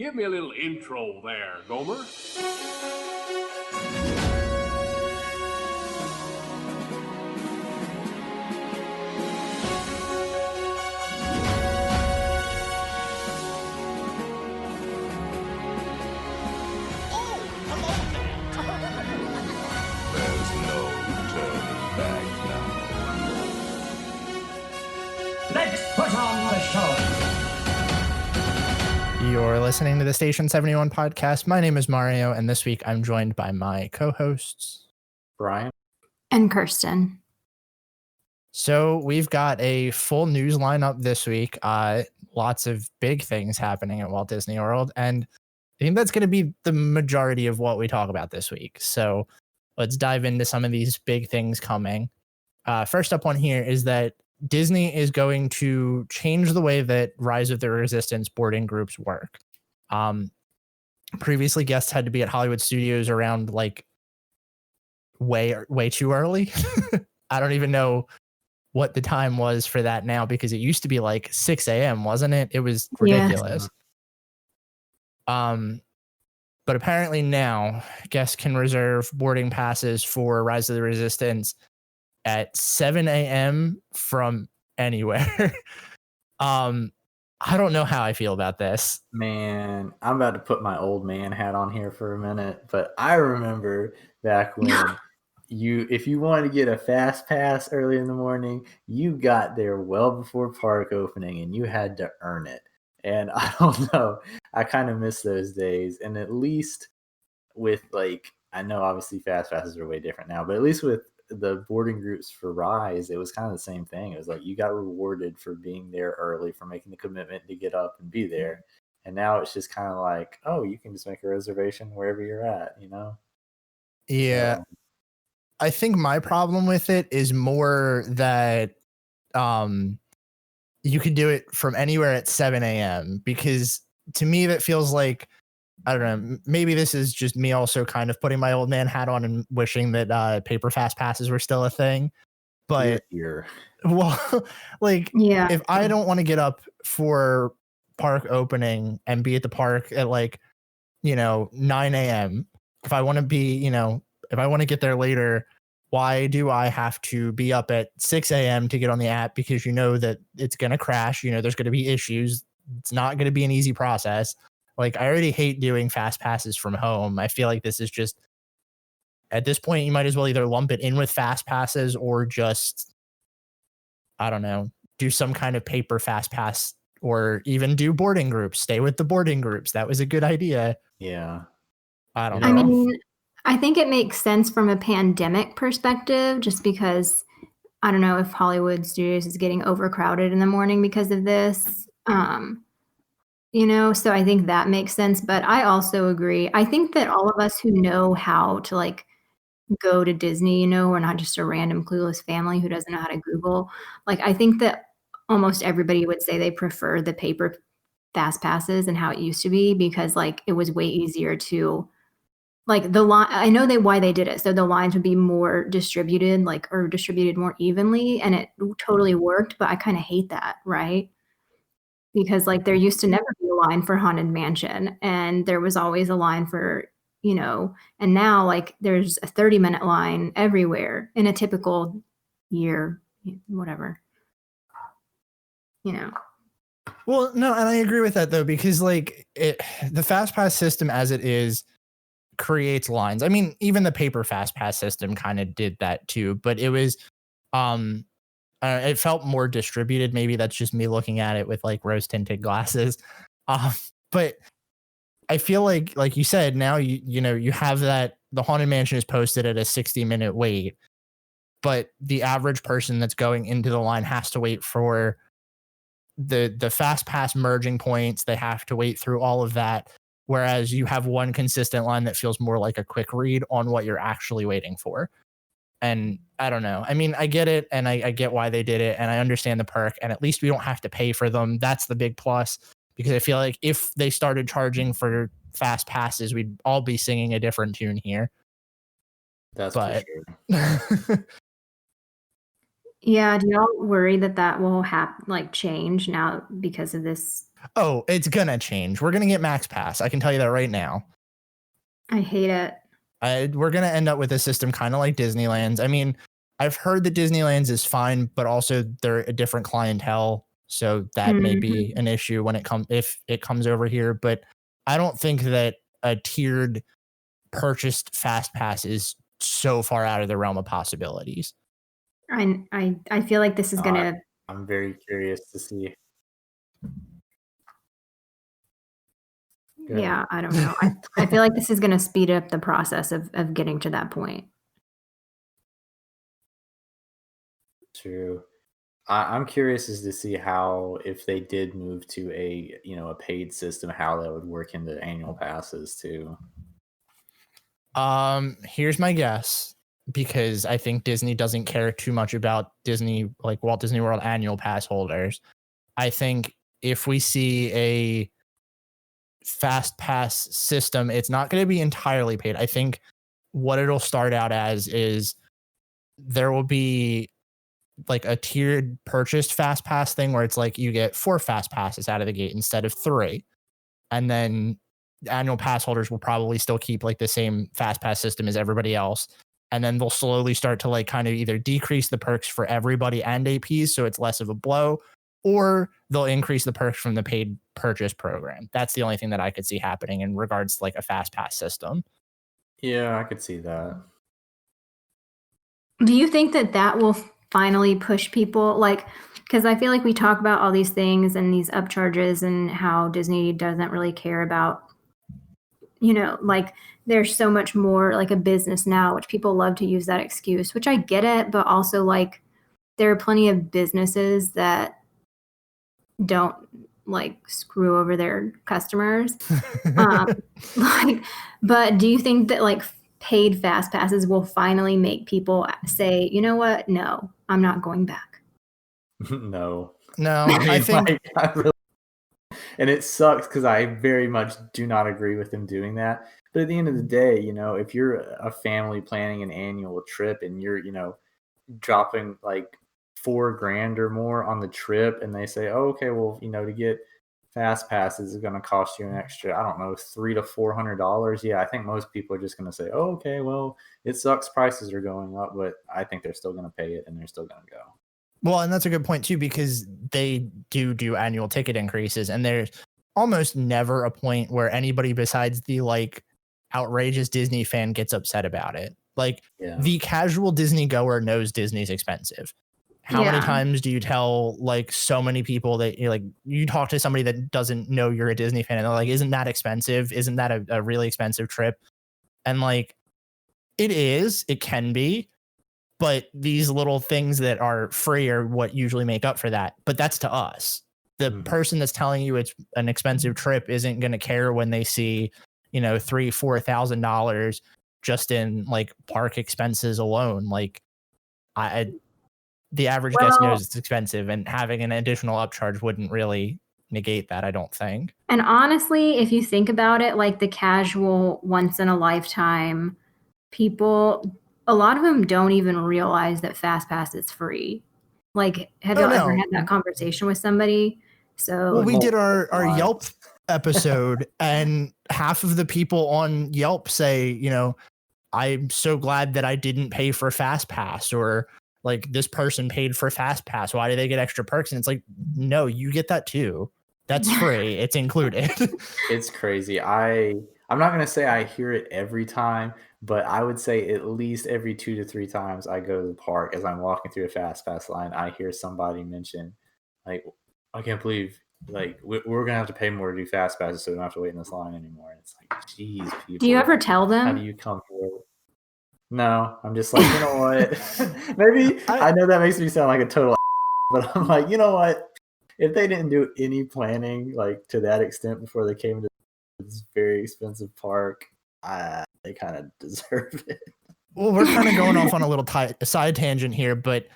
Give me a little intro there, Gomer. There's no turning back now. Let's put on the show. You're listening to the Station 71 podcast. My name is Mario, and this week I'm joined by my co-hosts, Brian and Kirsten. So we've got a full news lineup this week. Lots of big things happening at Walt Disney World, and I think that's going to be the majority of what we talk about this week. So let's dive into some of these big things coming. First up on here is that Disney is going to change the way that Rise of the Resistance boarding groups work. Previously, guests had to be at Hollywood Studios around like way too early. I don't even know what the time was for that now, because it used to be like 6 a.m., wasn't it? It was ridiculous. But apparently now guests can reserve boarding passes for Rise of the Resistance at 7 a.m. from anywhere. I don't know how I feel about this. Man, I'm about to put my old man hat on here for a minute, but I remember back when if you wanted to get a fast pass early in the morning, you got there well before park opening and you had to earn it. And I don't know, I kind of miss those days. And at least with I know obviously fast passes are way different now, but at least with the boarding groups for Rise, it was kind of the same thing. It was like you got rewarded for being there early, for making the commitment to get up and be there. And now it's just kind of like, oh, you can just make a reservation wherever you're at, you know? Yeah. So, I think my problem with it is more that you could do it from anywhere at 7 a.m. because to me that feels like, I don't know, maybe this is just me also kind of putting my old man hat on and wishing that paper fast passes were still a thing. But well, if I don't want to get up for park opening and be at the park at 9 a.m., if I want to be, if I want to get there later, why do I have to be up at 6 a.m. to get on the app? Because you know that it's going to crash, there's going to be issues. It's not going to be an easy process. I already hate doing fast passes from home. I feel like this is just, at this point, you might as well either lump it in with fast passes or just, I don't know, do some kind of paper fast pass or even do boarding groups. Stay with the boarding groups. That was a good idea. Yeah. I don't know. I mean, I think it makes sense from a pandemic perspective, just because I don't know if Hollywood Studios is getting overcrowded in the morning because of this. So I think that makes sense. But I also agree. I think that all of us who know how to go to Disney, we're not just a random clueless family who doesn't know how to Google. I think that almost everybody would say they prefer the paper fast passes and how it used to be, because it was way easier to the line. I know why they did it. So the lines would be more distributed, or distributed more evenly, and it totally worked. But I kind of hate that, right? Because there used to never be a line for Haunted Mansion, and there was always a line for, and now there's a 30-minute line everywhere in a typical year, whatever, Well, no, and I agree with that though, because the fast pass system as it is creates lines. I mean, even the paper fast pass system kind of did that too, but it was, it felt more distributed. Maybe that's just me looking at it with rose tinted glasses. But I feel like you said, now you have that the Haunted Mansion is posted at a 60-minute wait, but the average person that's going into the line has to wait for the fast pass merging points. They have to wait through all of that. Whereas you have one consistent line that feels more like a quick read on what you're actually waiting for. And I don't know. I mean, I get it, and I get why they did it, and I understand the perk, and at least we don't have to pay for them. That's the big plus, because I feel like if they started charging for fast passes, we'd all be singing a different tune here. For sure. Yeah, do y'all worry that will change now because of this Oh, it's gonna change. We're gonna get Max Pass. I can tell you that right now. I hate it. We're gonna end up with a system kind of like Disneyland's. I mean, I've heard that Disneyland's is fine, but also they're a different clientele, so that may be an issue when it comes if it comes over here. But I don't think that a tiered purchased fast pass is so far out of the realm of possibilities. I feel like this is gonna. I'm very curious to see. Yeah, I don't know. I feel like this is gonna speed up the process of getting to that point. True. I'm curious as to see how, if they did move to a paid system, how that would work into annual passes too. Here's my guess, because I think Disney doesn't care too much about Disney, like Walt Disney World annual pass holders. I think if we see a fast pass system, it's not going to be entirely paid. I think what it'll start out as is there will be like a tiered purchased fast pass thing where it's like you get 4 fast passes out of the gate instead of 3. And then annual pass holders will probably still keep like the same fast pass system as everybody else. And then they'll slowly start to like kind of either decrease the perks for everybody and APs, so it's less of a blow, or they'll increase the perks from the paid purchase program. That's the only thing that I could see happening in regards to like a fast pass system. Yeah, I could see that. Do you think that will finally push people, like, because I feel like we talk about all these things and these upcharges and how Disney doesn't really care about, like there's so much more like a business now, which people love to use that excuse, which I get it, but also like there are plenty of businesses that don't like screw over their customers. But do you think that like paid fast passes will finally make people say, you know what? No, I'm not going back. No. I think and it sucks because I very much do not agree with them doing that. But at the end of the day, if you're a family planning an annual trip and you're, dropping like $4,000 or more on the trip, and they say, oh, okay, well, to get fast passes is going to cost you an extra, I don't know, $300 to $400. Yeah, I think most people are just going to say, oh, okay, well, it sucks, prices are going up, but I think they're still going to pay it and they're still going to go. Well, and that's a good point too, because they do annual ticket increases, and there's almost never a point where anybody besides the like outrageous Disney fan gets upset about it. Like the casual Disney goer knows Disney's expensive. How many times do you tell like so many people that you talk to somebody that doesn't know you're a Disney fan and they're like, isn't that expensive? Isn't that a really expensive trip? And like it can be. But these little things that are free are what usually make up for that. But that's to us. The person that's telling you it's an expensive trip isn't going to care when they see, $3,000-$4,000 just in like park expenses alone. Like the average guest knows it's expensive, and having an additional upcharge wouldn't really negate that, I don't think. And honestly, if you think about it, like the casual once in a lifetime people, a lot of them don't even realize that FastPass is free. Like, have y'all ever had that conversation with somebody? So well, we did our Yelp episode, and half of the people on Yelp say, I'm so glad that I didn't pay for FastPass, or like this person paid for FastPass. Why do they get extra perks? And it's like, no, you get that too. That's free. It's included. It's crazy. I'm not going to say I hear it every time, but I would say at least every 2 to 3 times I go to the park, as I'm walking through a fast pass line, I hear somebody mention, like, I can't believe, like, we're going to have to pay more to do fast passes, so we don't have to wait in this line anymore. And it's like, geez, people. Do you ever tell them? How do you come forward? No, I'm just like, you know what? Maybe I know that makes me sound like a total but I'm like, you know what? If they didn't do any planning like to that extent before they came to this very expensive park, they kind of deserve it. Well, we're kind of going off on a little side tangent here, but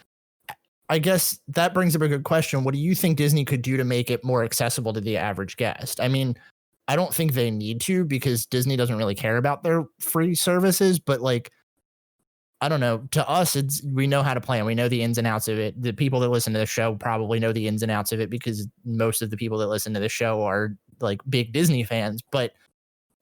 I guess that brings up a good question. What do you think Disney could do to make it more accessible to the average guest? I mean, I don't think they need to, because Disney doesn't really care about their free services, but like, I don't know. To us, we know how to plan. We know the ins and outs of it. The people that listen to the show probably know the ins and outs of it because most of the people that listen to the show are like big Disney fans. But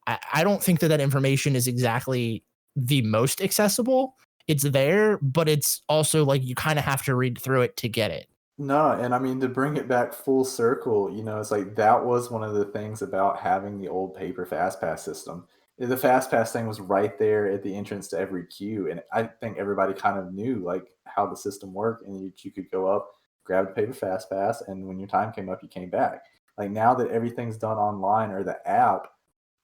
I don't think that information is exactly the most accessible. It's there, but it's also like you kind of have to read through it to get it. No, and I mean, to bring it back full circle, it's like that was one of the things about having the old paper fast pass system. The fast pass thing was right there at the entrance to every queue, and I think everybody kind of knew like how the system worked, and you could go up, grab the paper fast pass, and when your time came up, you came back. Like now that everything's done online or the app,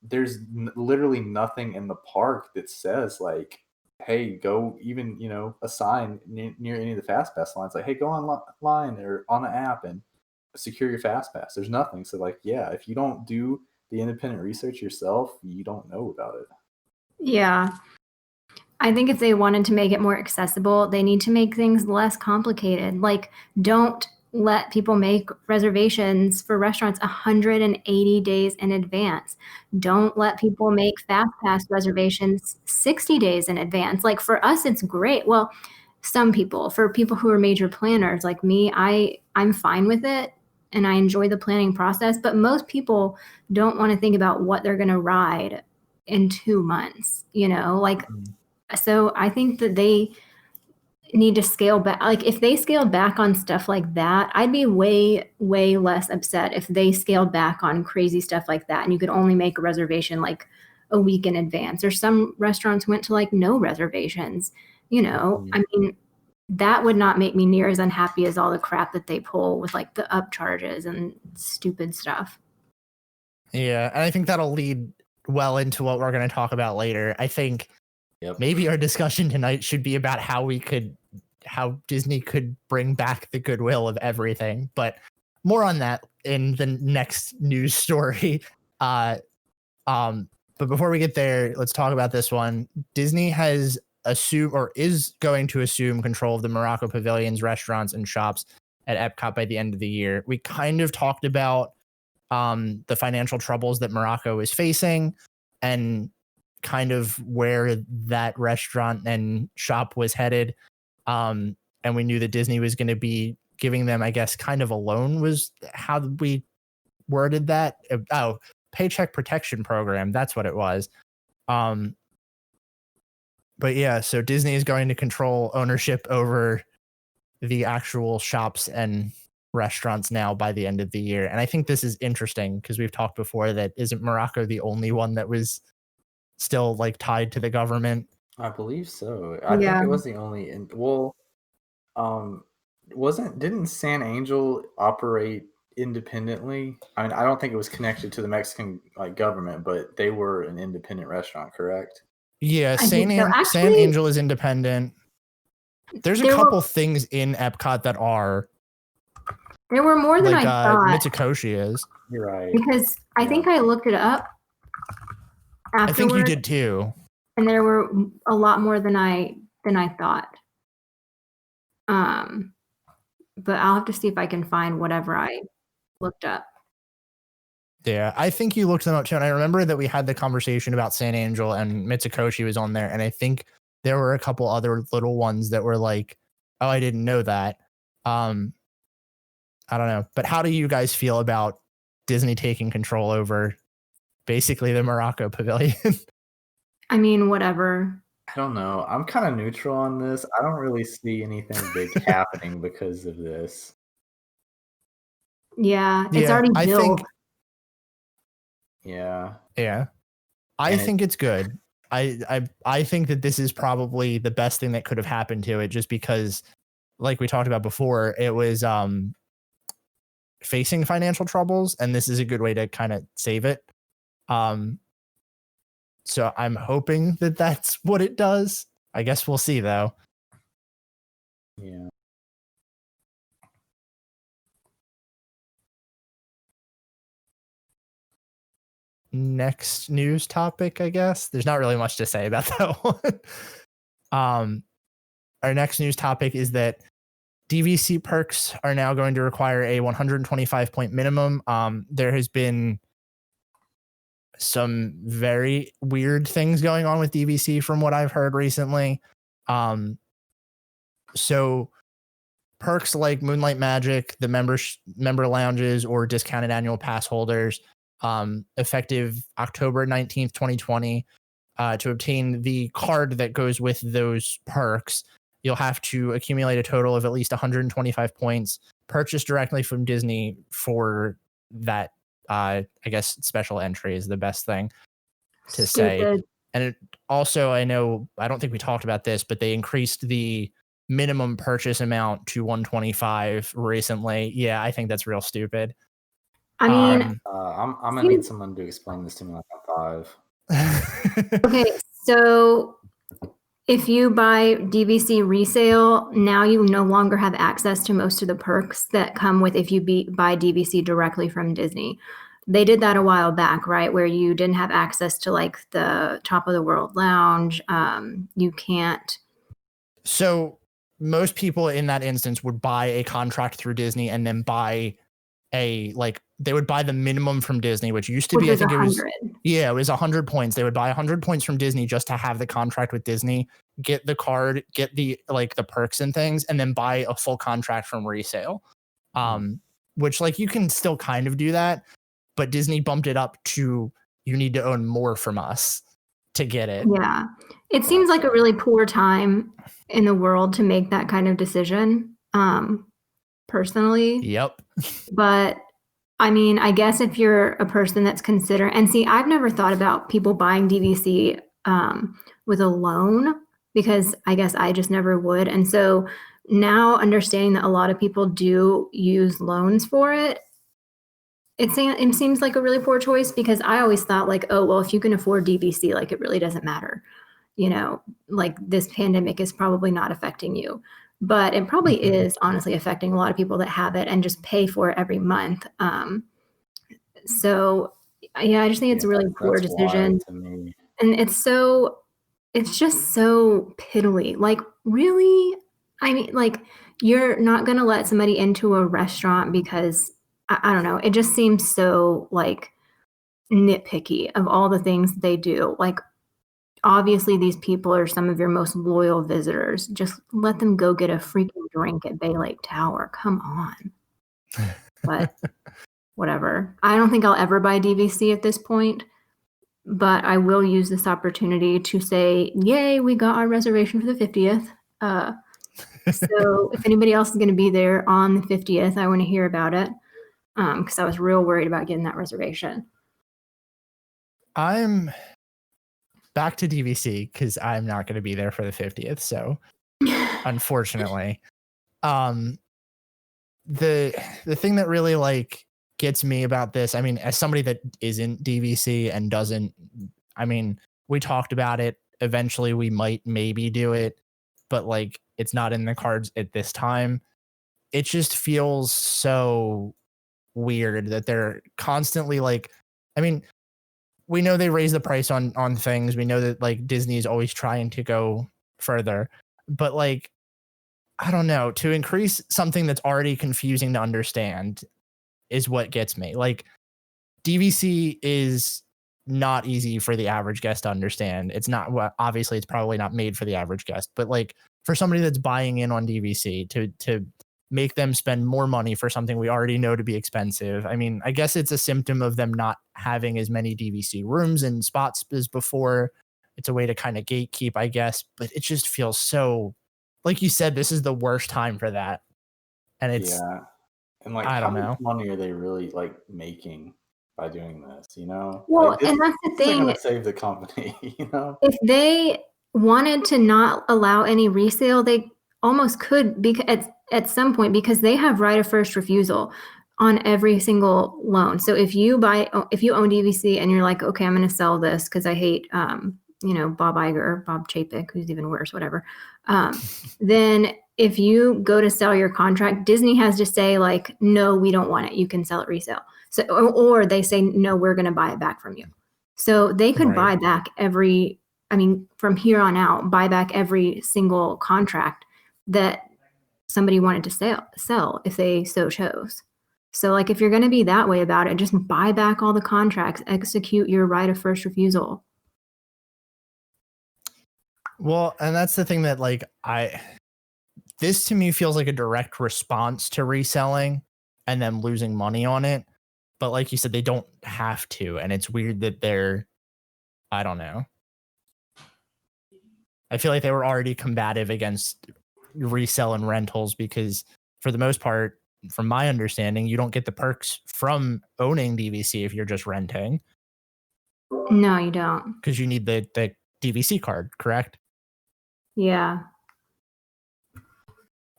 there's literally nothing in the park that says like, hey, go even, a sign near any of the fast pass lines, like, hey, go online or on the app and secure your fast pass. There's nothing. So like, yeah, if you don't do the independent research yourself, you don't know about it. Yeah. I think if they wanted to make it more accessible, they need to make things less complicated. Like, don't let people make reservations for restaurants 180 days in advance. Don't let people make fast pass reservations 60 days in advance. Like, for us, it's great. Well, some people, for people who are major planners like me, I'm fine with it and I enjoy the planning process. But most people don't want to think about what they're going to ride in 2 months, So I think that they need to scale back. Like, if they scaled back on stuff like that, I'd be way, way less upset if they scaled back on crazy stuff like that and you could only make a reservation like a week in advance, or some restaurants went to like no reservations. I mean, that would not make me near as unhappy as all the crap that they pull with like the upcharges and stupid stuff. Yeah, and I think that'll lead well into what we're going to talk about later. I think maybe our discussion tonight should be about how Disney could bring back the goodwill of everything, but more on that in the next news story. But before we get there, let's talk about this one. Disney has assumed, or is going to assume, control of the Morocco Pavilion's restaurants and shops at Epcot by the end of the year. We kind of talked about the financial troubles that Morocco is facing and kind of where that restaurant and shop was headed. And we knew that Disney was going to be giving them, I guess, kind of a loan was how we worded that. Oh, Paycheck Protection Program. That's what it was. But yeah, so Disney is going to control ownership over the actual shops and restaurants now by the end of the year. And I think this is interesting because we've talked before that isn't Morocco the only one that was still like tied to the government? I believe so. I think it was the only. Didn't San Angel operate independently? I mean, I don't think it was connected to the Mexican government, but they were an independent restaurant, correct? Yeah, San Angel is independent. There's a couple things in Epcot that are. There were more than I thought. Mitsukoshi is. You're right. Because I think I looked it up afterwards. I think you did too. And there were a lot more than I thought. But I'll have to see if I can find whatever I looked up. Yeah, I think you looked them up too. And I remember that we had the conversation about San Angel and Mitsukoshi was on there. And I think there were a couple other little ones that were like, oh, I didn't know that. I don't know. But how do you guys feel about Disney taking control over basically the Morocco Pavilion? I mean, whatever. I don't know. I'm kind of neutral on this. I don't really see anything big happening because of this. Yeah, it's already built. Yeah. I think it's good. I think that this is probably the best thing that could have happened to it, just because, like we talked about before, it was facing financial troubles, and this is a good way to kind of save it. So I'm hoping that that's what it does. I guess we'll see, though. Yeah. Next news topic, I guess. There's not really much to say about that one. Our next news topic is that DVC perks are now going to require a 125-point minimum. There has been some very weird things going on with DVC from what I've heard recently. So perks like Moonlight Magic, the member lounges, or discounted annual pass holders, effective October 19th, 2020. To obtain the card that goes with those perks, you'll have to accumulate a total of at least 125 points, purchase directly from Disney for that. I guess special entry is the best thing to say. And it also, I don't think we talked about this, but they increased the minimum purchase amount to 125 recently. Yeah, I think that's real stupid. I mean, I'm gonna need someone to explain this to me like I'm 5. Okay, so if you buy DVC resale, now you no longer have access to most of the perks that come with if you buy DVC directly from Disney. They did that a while back, right? Where you didn't have access to like the Top of the World Lounge. You can't. So most people in that instance would buy a contract through Disney and then buy they would buy the minimum from Disney, which used to be, I think 100. It was 100 points. They would buy 100 points from Disney just to have the contract with Disney, get the card, get the perks and things, and then buy a full contract from resale. Which you can still kind of do that, but Disney bumped it up to you need to own more from us to get it. Yeah. It seems like a really poor time in the world to make that kind of decision. Personally. Yep. But I mean, I guess if you're a person that's considering, and see, I've never thought about people buying DVC with a loan, because I guess I just never would. And so now understanding that a lot of people do use loans for it, it seems like a really poor choice, because I always thought oh, well, if you can afford DVC, it really doesn't matter. This pandemic is probably not affecting you. But it probably is honestly affecting a lot of people that have it and just pay for it every month. So yeah, I just think it's a really poor decision. And it's just so piddly. Really? I mean, you're not going to let somebody into a restaurant because I don't know. It just seems so nitpicky of all the things they do. Obviously, these people are some of your most loyal visitors. Just let them go get a freaking drink at Bay Lake Tower. Come on. But whatever. I don't think I'll ever buy DVC at this point, but I will use this opportunity to say, yay, we got our reservation for the 50th. So if anybody else is going to be there on the 50th, I want to hear about it, because I was real worried about getting that reservation. I'm back to DVC because I'm not going to be there for the 50th. So unfortunately, the thing that really gets me about this, I mean, as somebody that isn't DVC and doesn't, I mean, we talked about it. Eventually we might maybe do it, but it's not in the cards at this time. It just feels so weird that they're constantly I mean, we know they raise the price on things. We know that Disney is always trying to go further, but I don't know, to increase something that's already confusing to understand is what gets me. DVC is not easy for the average guest to understand. It's not, well, obviously it's probably not made for the average guest, but for somebody that's buying in on DVC to make them spend more money for something we already know to be expensive. I mean, I guess it's a symptom of them not having as many DVC rooms and spots as before. It's a way to kind of gatekeep, I guess, but it just feels so, like you said, this is the worst time for that. And it's, and I don't know, how much money are they really making by doing this, Well, and that's the thing. It's going to save the company, If they wanted to not allow any resale, they almost could, because at some point, because they have right of first refusal on every single loan. So if you own DVC and you're okay, I'm going to sell this because I hate, Bob Iger, Bob Chapek, who's even worse, whatever. Then if you go to sell your contract, Disney has to say no, we don't want it. You can sell it resale. So, or they say, no, we're going to buy it back from you. So they could buy back from here on out, buy back every single contract that somebody wanted to sell if they so chose. So if you're going to be that way about it, just buy back all the contracts, execute your right of first refusal. Well, and that's the thing that like this to me feels like a direct response to reselling and them losing money on it. But like you said, they don't have to. And it's weird that I don't know. I feel like they were already combative against resell and rentals because for the most part, from my understanding, you don't get the perks from owning DVC if you're just renting. No, you don't. Because you need the DVC card, correct? Yeah.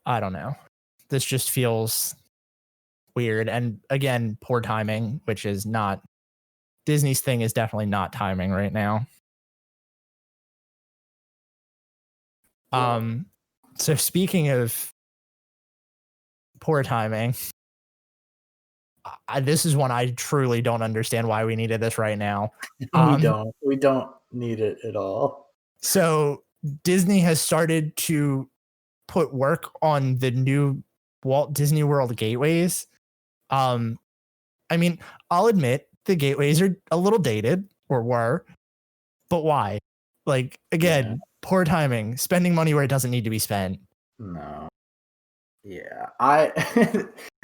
I don't know. This just feels weird. And again, poor timing, which is not Disney's thing is definitely not timing right now. So speaking of poor timing, this is one I truly don't understand why we needed this right now. We don't need it at all. So Disney has started to put work on the new Walt Disney World gateways. I mean, I'll admit the gateways are a little dated or were, but why? Like, again, poor timing, spending money where it doesn't need to be spent. No. Yeah.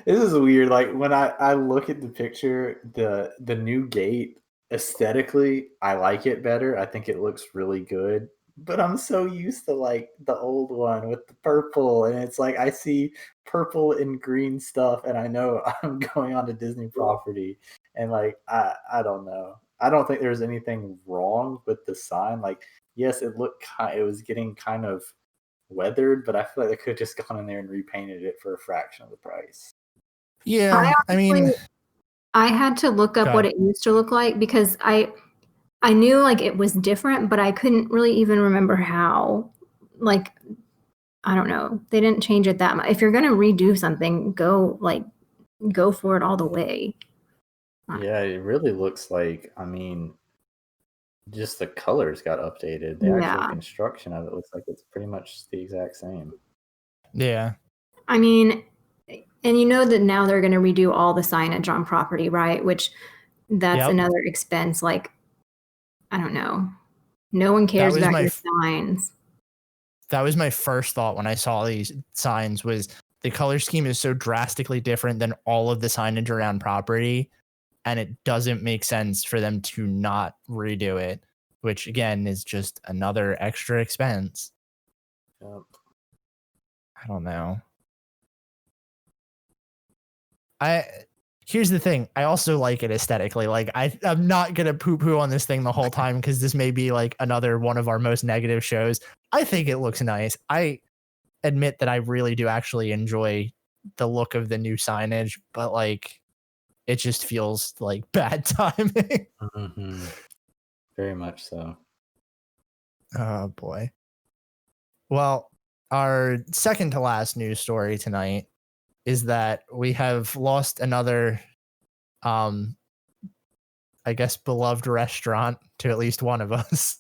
This is weird. Like when I look at the picture, the new gate aesthetically, I like it better. I think it looks really good. But I'm so used to like the old one with the purple, and it's like I see purple and green stuff, and I know I'm going on to Disney property, and like I don't know. I don't think there's anything wrong with the sign. Like, yes, it was getting kind of weathered, but I feel like they could have just gone in there and repainted it for a fraction of the price. Yeah, I mean, I had to look up what it used to look like because I knew like it was different, but I couldn't really even remember how. Like, I don't know. They didn't change it that much. If you're gonna redo something, go for it all the way. Yeah, it really looks like, I mean, just the colors got updated. The actual construction of it looks like it's pretty much the exact same. Yeah. I mean, and you know that now they're going to redo all the signage on property, right? Which that's another expense. Like, I don't know. No one cares about your signs. That was my first thought when I saw these signs was the color scheme is so drastically different than all of the signage around property. And it doesn't make sense for them to not redo it, which again is just another extra expense. Yep. I don't know. Here's the thing. I also like it aesthetically. Like I'm not gonna poo-poo on this thing the whole time because this may be like another one of our most negative shows. I think it looks nice. I admit that I really do actually enjoy the look of the new signage, but like it just feels like bad timing. Mm-hmm. Very much so. Oh boy. Well, our second to last news story tonight is that we have lost another, I guess, beloved restaurant to at least one of us.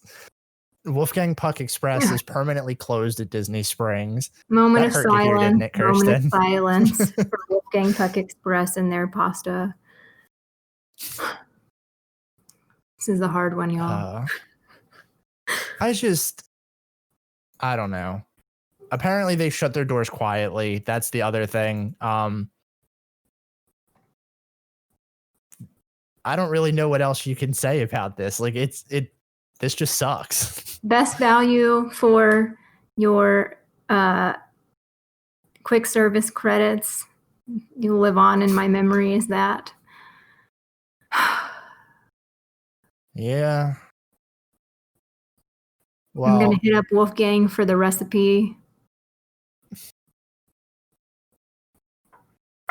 Wolfgang Puck Express is permanently closed at Disney Springs. Moment of silence for Wolfgang Puck Express and their pasta. This is a hard one, y'all. I don't know. Apparently they shut their doors quietly. That's the other thing. I don't really know what else you can say about this. Like this just sucks. Best value for your quick service credits. You live on in my memory is that. Yeah. Well, I'm gonna hit up Wolfgang for the recipe.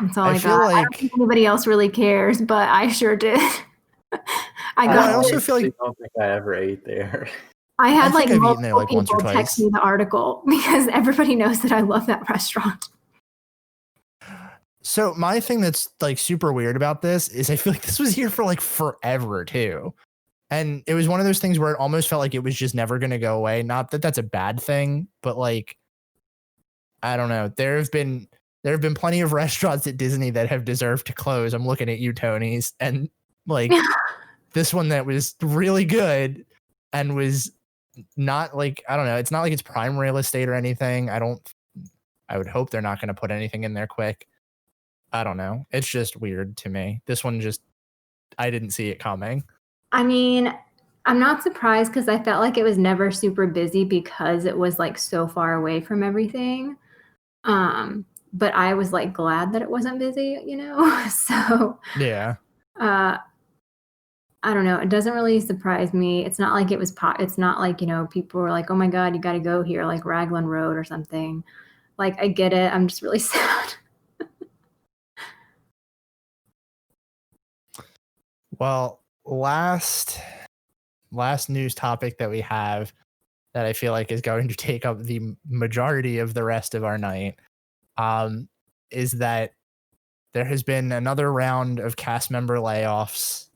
That's all I got. Like, I don't think anybody else really cares, but I sure did. I also feel like I don't think I ever ate there. I had like multiple people text me the article because everybody knows that I love that restaurant. So my thing that's like super weird about this is I feel like this was here for like forever too. And it was one of those things where it almost felt like it was just never going to go away. Not that that's a bad thing, but like, I don't know. There have been plenty of restaurants at Disney that have deserved to close. I'm looking at you, Tony's, and like this one that was really good and was not like, I don't know, it's not like it's prime real estate or anything. I would hope they're not going to put anything in there quick. I don't know. It's just weird to me. This one just, I didn't see it coming. I mean, I'm not surprised because I felt like it was never super busy because it was like so far away from everything. But I was like glad that it wasn't busy, you know? So, Yeah. I don't know. It doesn't really surprise me. It's not like it was it's not like, you know, people were like, "Oh my God, you got to go here," like Raglan Road or something. Like, I get it. I'm just really sad. Well, last news topic that we have that I feel like is going to take up the majority of the rest of our night, is that there has been another round of cast member layoffs.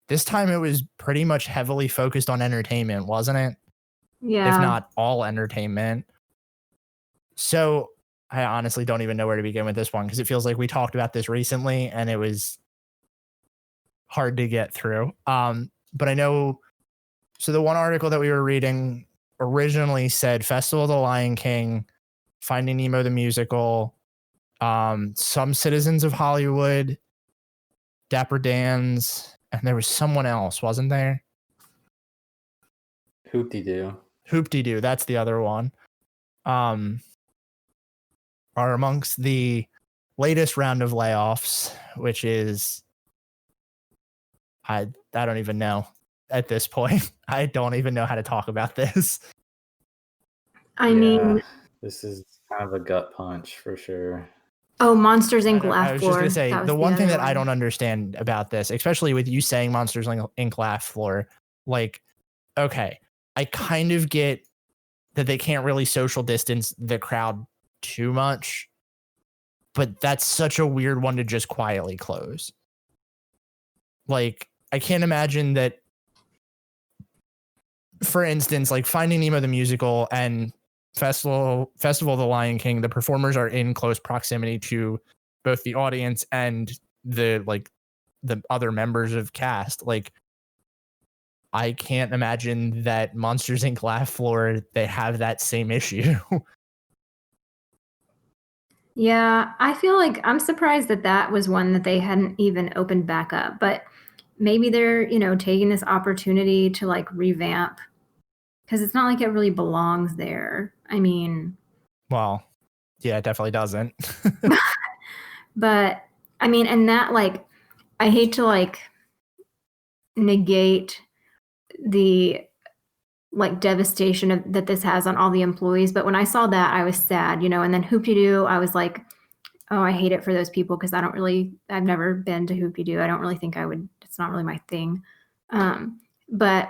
This time it was pretty much heavily focused on entertainment, wasn't it? Yeah. If not all entertainment. So I honestly don't even know where to begin with this one because it feels like we talked about this recently and it was hard to get through. But I know, so the one article that we were reading originally said Festival of the Lion King, Finding Nemo the Musical, some Citizens of Hollywood, Dapper Dan's, and there was someone else, wasn't there? Hoop-de-doo. Hoop-de-doo, that's the other one. Are amongst the latest round of layoffs, which is, I don't even know at this point. I don't even know how to talk about this. I mean, this is kind of a gut punch for sure. oh, Monsters Inc. I was just going to say, the one thing that I don't one. understand about this, especially with you saying Monsters Inc. Laugh Floor, like, okay, I kind of get that they can't really social distance the crowd too much, but that's such a weird one to just quietly close. Like, I can't imagine that, for instance, like Finding Nemo the Musical and Festival of the Lion King, the performers are in close proximity to both the audience and the other members of cast. Like, I can't imagine that Monsters Inc. Laugh Floor, they have that same issue. Yeah, I feel like I'm surprised that that was one that they hadn't even opened back up, but maybe they're, you know, taking this opportunity to like revamp because it's not like it really belongs there. I mean, Well, yeah, it definitely doesn't. but I mean, and that like, I hate to like negate the like devastation that this has on all the employees, but when I saw that, I was sad, you know, and then Hoop-de-doo, I was like, oh, I hate it for those people because I've never been to Hoop-de-doo. I don't really think I would, it's not really my thing. But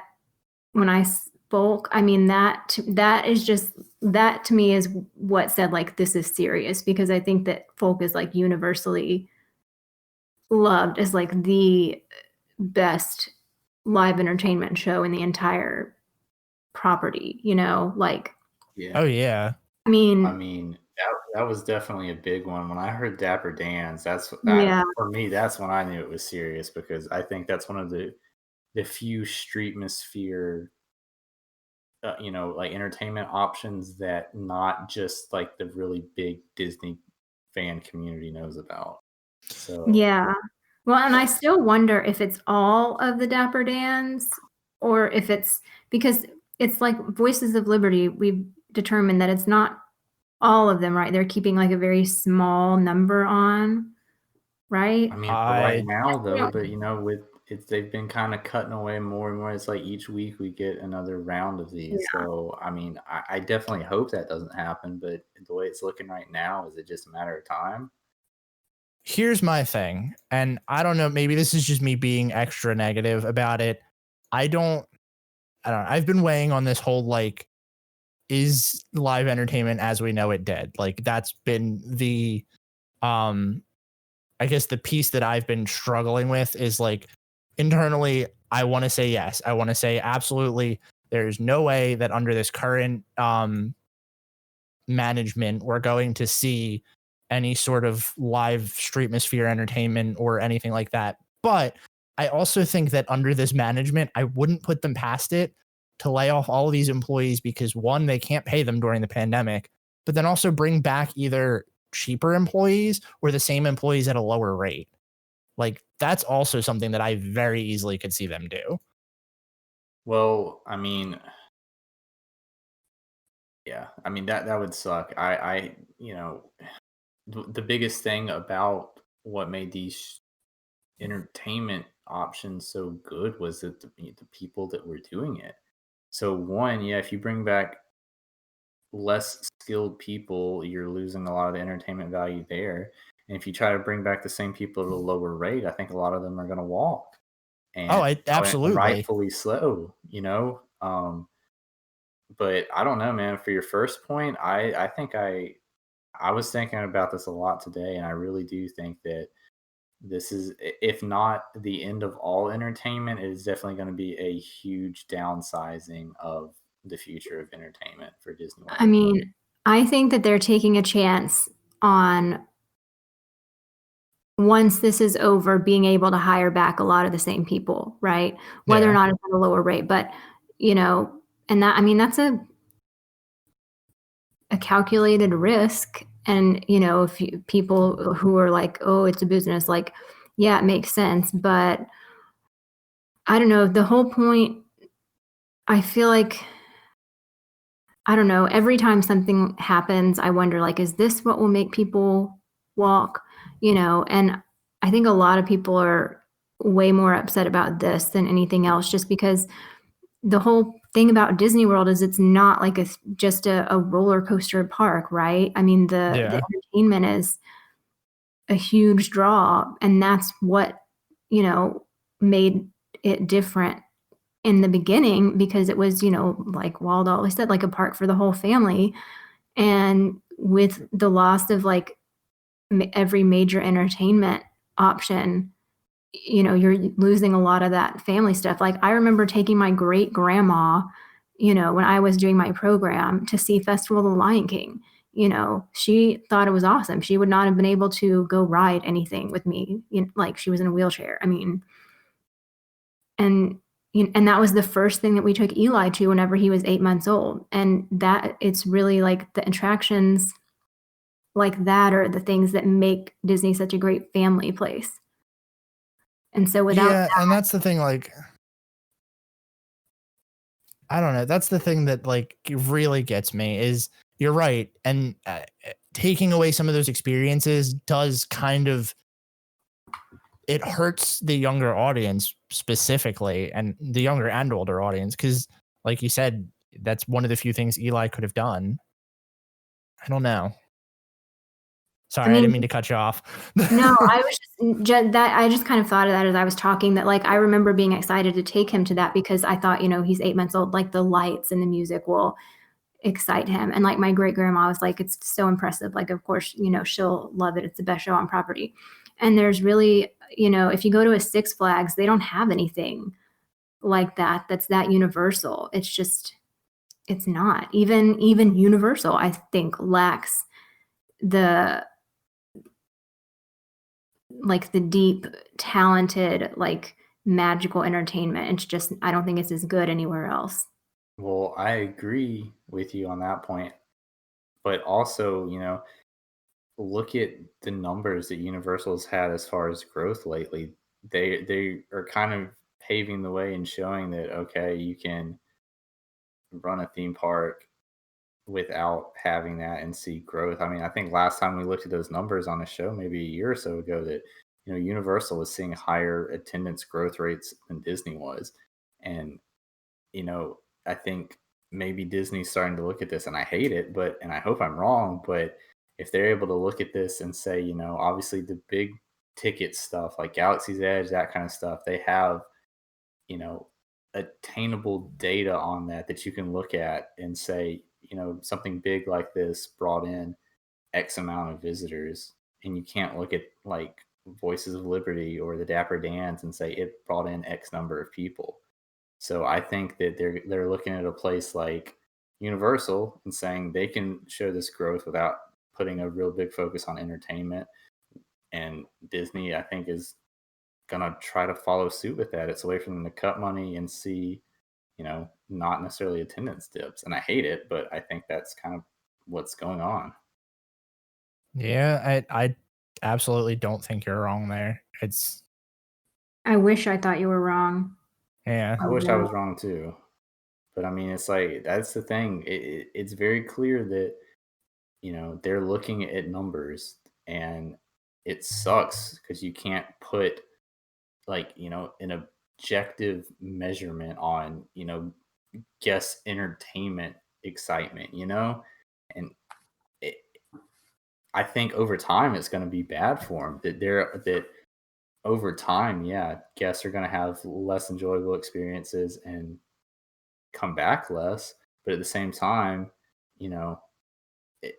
when I spoke, I mean, that to me is what said like, this is serious because I think that folk is like universally loved as like the best live entertainment show in the entire property, you know, like, Yeah. Oh, yeah. I mean, that was definitely a big one. When I heard Dapper Dan's, yeah, for me, that's when I knew it was serious because I think that's one of the few streetmosphere, you know, like entertainment options that not just like the really big Disney fan community knows about. So yeah. Well, and I still wonder if it's all of the Dapper Dans or if it's because it's like Voices of Liberty, we've determined that it's not all of them, right? They're keeping like a very small number on, right? I mean, for right I now though, Yeah. but you know, they've been kind of cutting away more and more. It's like each week we get another round of these. Yeah. So I mean, I definitely hope that doesn't happen, but the way it's looking right now, is it just a matter of time? Here's my thing, and I don't know, maybe this is just me being extra negative about it. I don't know. I've been weighing on this whole like, is live entertainment as we know it dead? Like, that's been the I guess the piece that I've been struggling with is like, internally, I want to say yes. I want to say absolutely. There's no way that under this current management we're going to see any sort of live streetmosphere entertainment or anything like that. But I also think that under this management, I wouldn't put them past it to lay off all of these employees because one, they can't pay them during the pandemic, but then also bring back either cheaper employees or the same employees at a lower rate. Like, that's also something that I very easily could see them do. Well, I mean, yeah, I mean that would suck. The biggest thing about what made these entertainment options so good was that the people that were doing it. So one, yeah, if you bring back less skilled people, you're losing a lot of the entertainment value there. And if you try to bring back the same people at a lower rate, I think a lot of them are going to walk, and Absolutely. rightfully so. But I don't know, man. For your first point, I think I was thinking about this a lot today, and I really do think that this is, if not the end of all entertainment, it is definitely going to be a huge downsizing of the future of entertainment for Disney I World. mean, I think that they're taking a chance on, once this is over, being able to hire back a lot of the same people, right? Whether or Yeah. not it's at a lower rate, but, and that, I mean, that's a calculated risk. And, if people who are like, oh, it's a business, like, yeah, it makes sense. But I don't know. The whole point, I feel like, I don't know, every time something happens, I wonder, like, is this what will make people walk? And I think a lot of people are way more upset about this than anything else, just because the whole thing about Disney World is it's not like just a roller coaster park, right? I mean, the entertainment is a huge draw, and that's what, made it different in the beginning, because it was, like Wald always said, like a park for the whole family. And with the loss of like every major entertainment option, you're losing a lot of that family stuff. Like, I remember taking my great grandma, when I was doing my program, to see Festival of the Lion King. She thought it was awesome. She would not have been able to go ride anything with me, like she was in a wheelchair. I mean, and and that was the first thing that we took Eli to whenever he was 8 months old. And that, it's really like the attractions like that are the things that make Disney such a great family place. And so without And that's the thing, like, I don't know. That's the thing that like really gets me is you're right. And taking away some of those experiences does kind of, it hurts the younger audience specifically, and the younger and older audience. Cause like you said, that's one of the few things Eli could have done. I don't know. Sorry, I didn't mean to cut you off. No, I was just that, I just kind of thought of that as I was talking, that like I remember being excited to take him to that because I thought, he's 8 months old, like the lights and the music will excite him. And like my great grandma was like, it's so impressive. Like, of course, she'll love it. It's the best show on property. And there's really, if you go to a Six Flags, they don't have anything like that that's that universal. It's just, it's not. Even Universal, I think, lacks the deep, talented, like magical entertainment. It's just, I don't think it's as good anywhere else. Well, I agree with you on that point, but also, look at the numbers that Universal's had as far as growth lately. They are kind of paving the way and showing that, okay, you can run a theme park without having that and see growth. I mean, I think last time we looked at those numbers on a show, maybe a year or so ago, that Universal was seeing higher attendance growth rates than Disney was. And I think maybe Disney's starting to look at this, and I hate it, and I hope I'm wrong, but if they're able to look at this and say, obviously the big ticket stuff like Galaxy's Edge, that kind of stuff, they have, attainable data on that you can look at and say, something big like this brought in X amount of visitors, and you can't look at like Voices of Liberty or the Dapper Dans and say it brought in X number of people. So I think that they're looking at a place like Universal and saying they can show this growth without putting a real big focus on entertainment. And Disney, I think, is gonna try to follow suit with that. It's a way for them to cut money and see not necessarily attendance dips. And I hate it, but I think that's kind of what's going on. Yeah, I absolutely don't think you're wrong there. I wish I thought you were wrong. Yeah. I wish I was wrong too. But I mean, it's like, that's the thing. It's very clear that, they're looking at numbers, and it sucks because you can't put like, an objective measurement on, guest entertainment excitement. And it, I think over time it's going to be bad for them that over time, yeah, guests are going to have less enjoyable experiences and come back less. But at the same time, you know, it,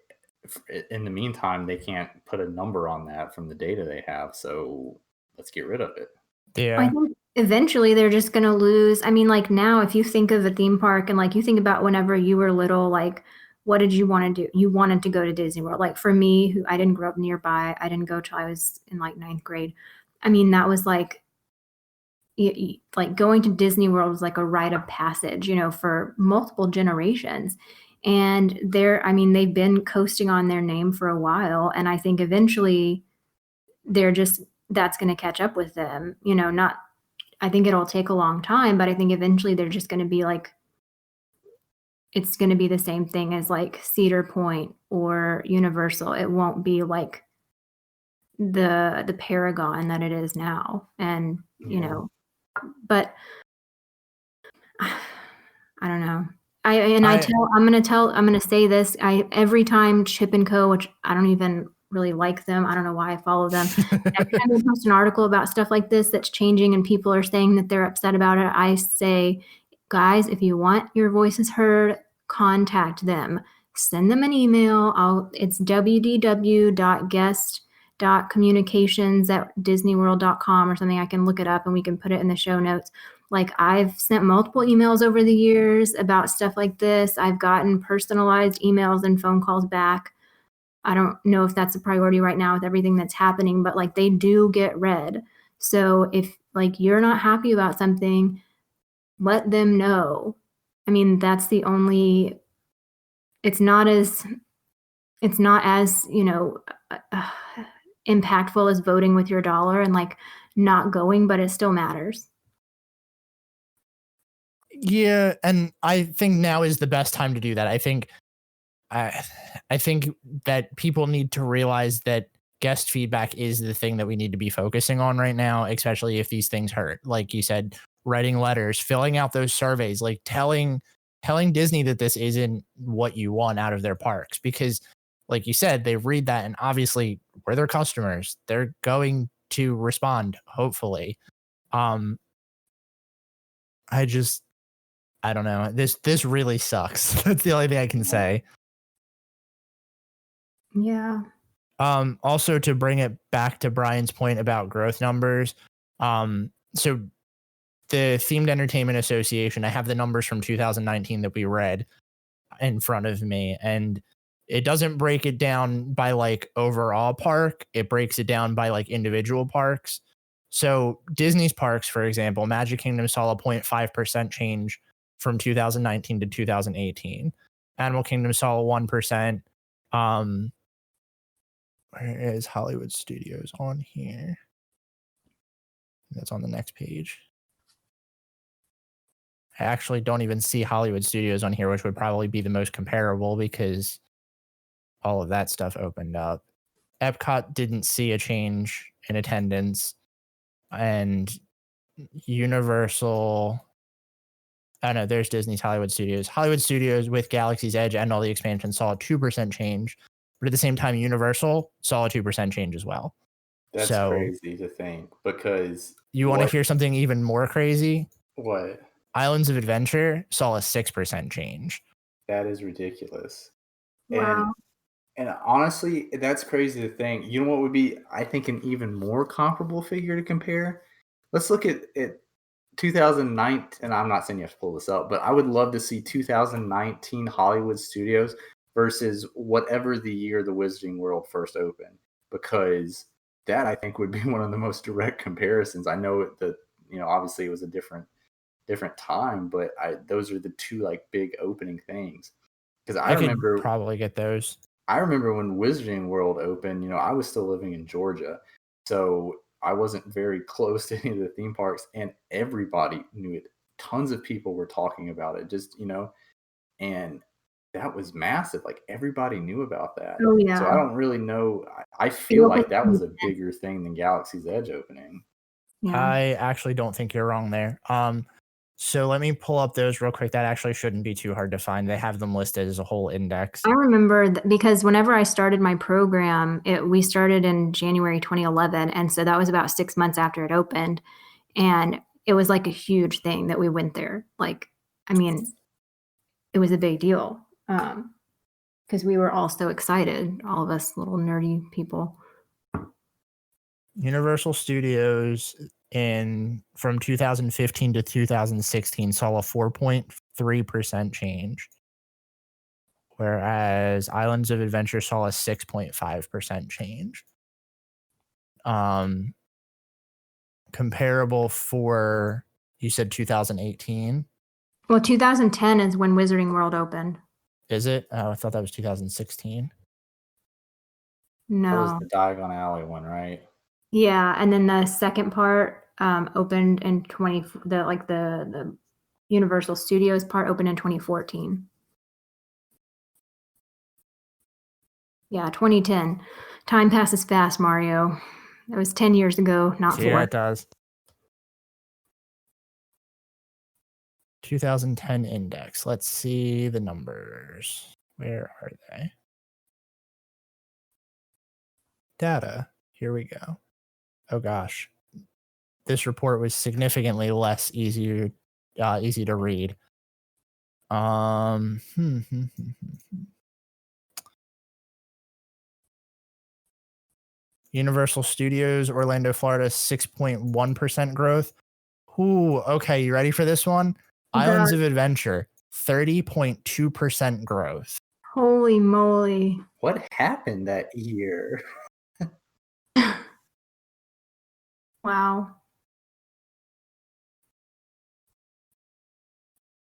in the meantime, they can't put a number on that from the data they have. So let's get rid of it. Yeah. I think eventually they're just going to lose. I mean, like now, if you think of a theme park and like you think about whenever you were little, like what did you want to do? You wanted to go to Disney World. Like for me, who I didn't grow up nearby, I didn't go till I was in like 9th grade. I mean, that was like, like going to Disney World was like a rite of passage, for multiple generations. And they've been coasting on their name for a while. And I think eventually that's going to catch up with them, I think it'll take a long time, but I think eventually they're just going to be like, it's going to be the same thing as like Cedar Point or Universal. It won't be like the paragon that it is now. And, but I don't know. I'm going to say this. Every time Chip and Co, which I don't even really like them. I don't know why I follow them. Every time they post an article about stuff like this that's changing and people are saying that they're upset about it, I say, guys, if you want your voices heard, contact them. Send them an email. It's www.guest.communications@disneyworld.com or something. I can look it up and we can put it in the show notes. Like I've sent multiple emails over the years about stuff like this. I've gotten personalized emails and phone calls back. I don't know if that's a priority right now with everything that's happening, but like they do get read. So if like you're not happy about something, let them know. I mean, that's the only, it's not as, impactful as voting with your dollar and like not going, but it still matters. Yeah, and I think now is the best time to do that. I think that people need to realize that guest feedback is the thing that we need to be focusing on right now, especially if these things hurt. Like you said, writing letters, filling out those surveys, like telling Disney that this isn't what you want out of their parks, because like you said, they read that and obviously we're their customers. They're going to respond, hopefully. I don't know. This really sucks. That's the only thing I can say. Yeah. Also to bring it back to Brian's point about growth numbers. So the Themed Entertainment Association, I have the numbers from 2019 that we read in front of me, and it doesn't break it down by like overall park. It breaks it down by like individual parks. So Disney's parks, for example, Magic Kingdom saw a 0.5% change from 2019 to 2018. Animal Kingdom saw a 1%. Where is Hollywood Studios on here? That's on the next page. I actually don't even see Hollywood Studios on here, which would probably be the most comparable because all of that stuff opened up. Epcot didn't see a change in attendance, and Universal, oh no, there's Disney's Hollywood Studios. Hollywood Studios with Galaxy's Edge and all the expansions saw a 2% change, but at the same time, Universal saw a 2% change as well. That's crazy to think, because you want to hear something even more crazy? What? Islands of Adventure saw a 6% change. That is ridiculous. Wow. And honestly, that's crazy to think. You know what would be, I think, an even more comparable figure to compare? Let's look at 2009, and I'm not saying you have to pull this up, but I would love to see 2019 Hollywood Studios versus whatever the year the Wizarding World first opened, because that I think would be one of the most direct comparisons. I know that, obviously it was a different different time, but those are the two like big opening things. Because I could probably get those. I remember when Wizarding World opened, I was still living in Georgia. So I wasn't very close to any of the theme parks, and everybody knew it. Tons of people were talking about it, and that was massive. Like everybody knew about that. Oh So yeah. I don't really know. I feel like that was a bigger thing than Galaxy's Edge opening. Yeah. I actually don't think you're wrong there. So let me pull up those real quick. That actually shouldn't be too hard to find. They have them listed as a whole index. I remember because whenever I started my program, we started in January 2011. And so that was about 6 months after it opened. And it was like a huge thing that we went there. Like, I mean, it was a big deal because we were all so excited, all of us little nerdy people. Universal Studios from 2015 to 2016 saw a 4.3% change, whereas Islands of Adventure saw a 6.5% change. Comparable for, you said 2018? Well, 2010 is when Wizarding World opened. Is it? Oh, I thought that was 2016. No. That was the Diagon Alley one, right? Yeah, and then the second part opened in the Universal Studios part opened in 2014. Yeah, 2010. Time passes fast, Mario. It was 10 years ago, not 4. Yeah, it does. 2010 index. Let's see the numbers. Where are they? Data. Here we go. Oh gosh. This report was significantly less easy to read. Universal Studios, Orlando, Florida, 6.1% growth. Ooh, okay. You ready for this one? Islands of Adventure, 30.2% growth. Holy moly. What happened that year? Wow.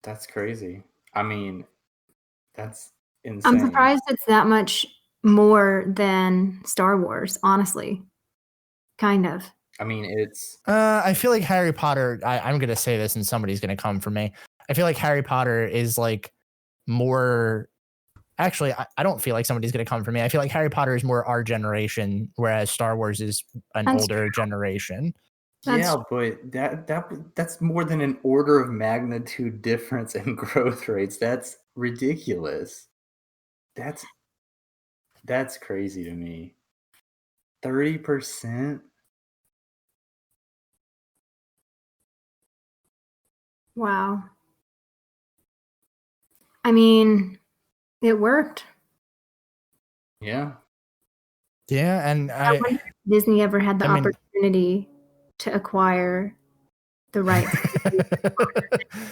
That's crazy. I mean, that's insane. I'm surprised it's that much more than Star Wars, honestly. Kind of. I mean, it's... I feel like Harry Potter, I'm going to say this and somebody's going to come for me. I feel like Harry Potter is like more... Actually, I don't feel like somebody's going to come for me. I feel like Harry Potter is more our generation, whereas Star Wars is an older generation. Yeah, but that's more than an order of magnitude difference in growth rates. That's ridiculous. That's crazy to me. 30%? Wow. I mean, it worked. Yeah. Yeah, and I wonder if Disney ever had the opportunity to acquire the rights.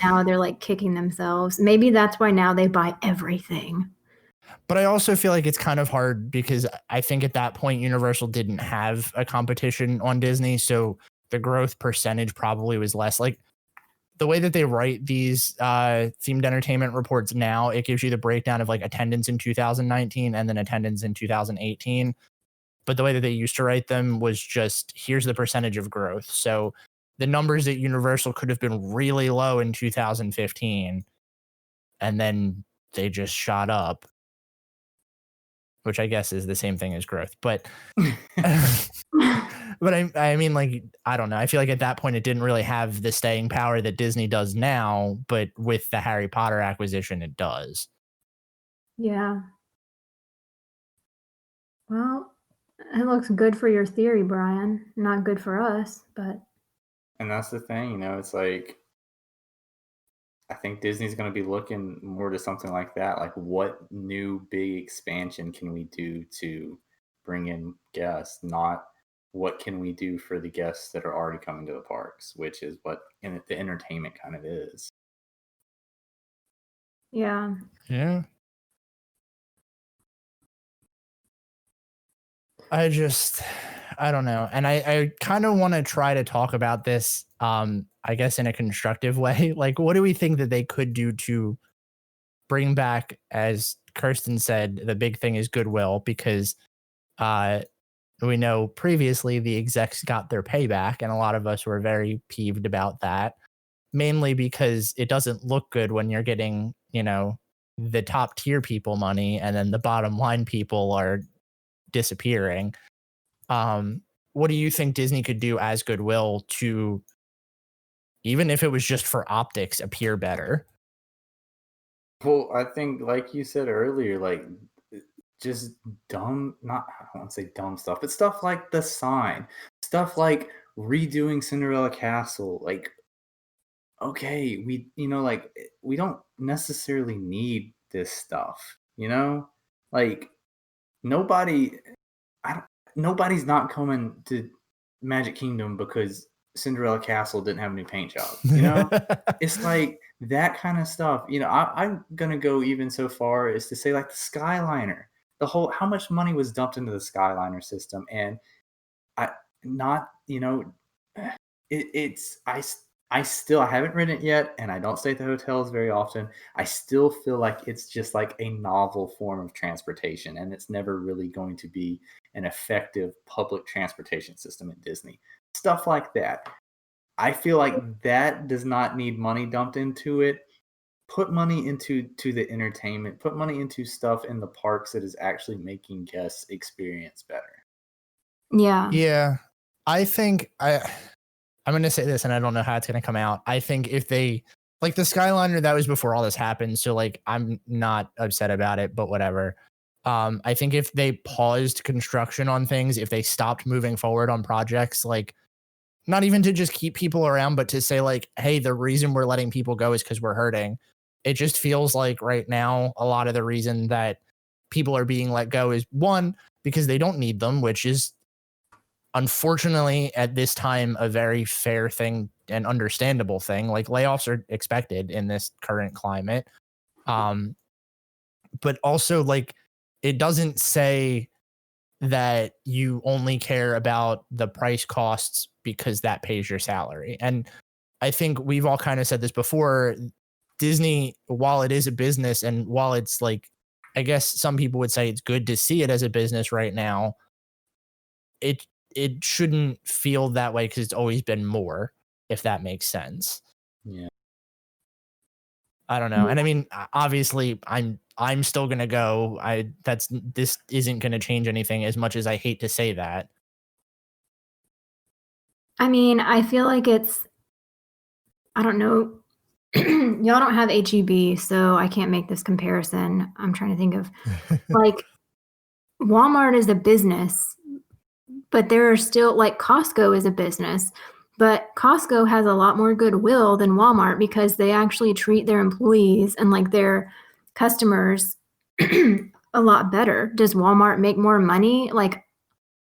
Now they're like kicking themselves. Maybe that's why now they buy everything. But I also feel like it's kind of hard because I think at that point Universal didn't have a competition on Disney, so the growth percentage probably was less. Like the way that they write these themed entertainment reports now, it gives you the breakdown of like attendance in 2019 and then attendance in 2018. But the way that they used to write them was just, here's the percentage of growth. So the numbers at Universal could have been really low in 2015, and then they just shot up, which I guess is the same thing as growth. But but I mean, like, I don't know. I feel like at that point it didn't really have the staying power that Disney does now, but with the Harry Potter acquisition, it does. Yeah. Well, it looks good for your theory, Brian. Not good for us, but... And that's the thing, it's like, I think Disney's going to be looking more to something like that. Like, what new big expansion can we do to bring in guests? Not what can we do for the guests that are already coming to the parks, which is what the entertainment kind of is. Yeah. Yeah. I don't know. And I kind of want to try to talk about this. I guess in a constructive way. Like, what do we think that they could do to bring back, as Kirsten said, the big thing is goodwill, because uh, we know previously the execs got their payback, and a lot of us were very peeved about that, mainly because it doesn't look good when you're getting, the top tier people money and then the bottom line people are disappearing. What do you think Disney could do as goodwill to, even if it was just for optics, appear better? Well, I think, like you said earlier, like just dumb, not, I don't want to say dumb stuff, but stuff like the sign, stuff like redoing Cinderella Castle. Like, okay, like we don't necessarily need this stuff, like nobody, I don't, nobody's not coming to Magic Kingdom because Cinderella Castle didn't have a new paint job, It's like that kind of stuff. I'm gonna go even so far as to say, like, the Skyliner, the whole, how much money was dumped into the Skyliner system, and I not it's I haven't written it yet, and I don't stay at the hotels very often. I still feel like it's just like a novel form of transportation, and it's never really going to be an effective public transportation system at Disney. Stuff like that. I feel like that does not need money dumped into it. Put money into the entertainment. Put money into stuff in the parks that is actually making guests experience better. Yeah. Yeah. I think I'm going to say this, and I don't know how it's going to come out. I think if they, like the Skyliner, that was before all this happened, so like I'm not upset about it, but whatever. I think if they paused construction on things, if they stopped moving forward on projects, like not even to just keep people around, but to say like, hey, the reason we're letting people go is because we're hurting. It just feels like right now, a lot of the reason that people are being let go is, one, because they don't need them, which is unfortunately at this time a very fair thing and understandable thing. Like, layoffs are expected in this current climate. But also, like, it doesn't say that you only care about the price costs because that pays your salary. And I think we've all kind of said this before. Disney, while it is a business, and while it's like, I guess some people would say it's good to see it as a business right now, it shouldn't feel that way because it's always been more, if that makes sense. Yeah. I don't know. And I mean, obviously I'm still going to go. This isn't going to change anything, as much as I hate to say that. I mean, I feel like I don't know. Y'all don't have HEB, so I can't make this comparison. I'm trying to think of, like, Walmart is a business, but there are still, like, Costco is a business, but Costco has a lot more goodwill than Walmart because they actually treat their employees and, like, their customers a lot better. Does Walmart make more money? Like,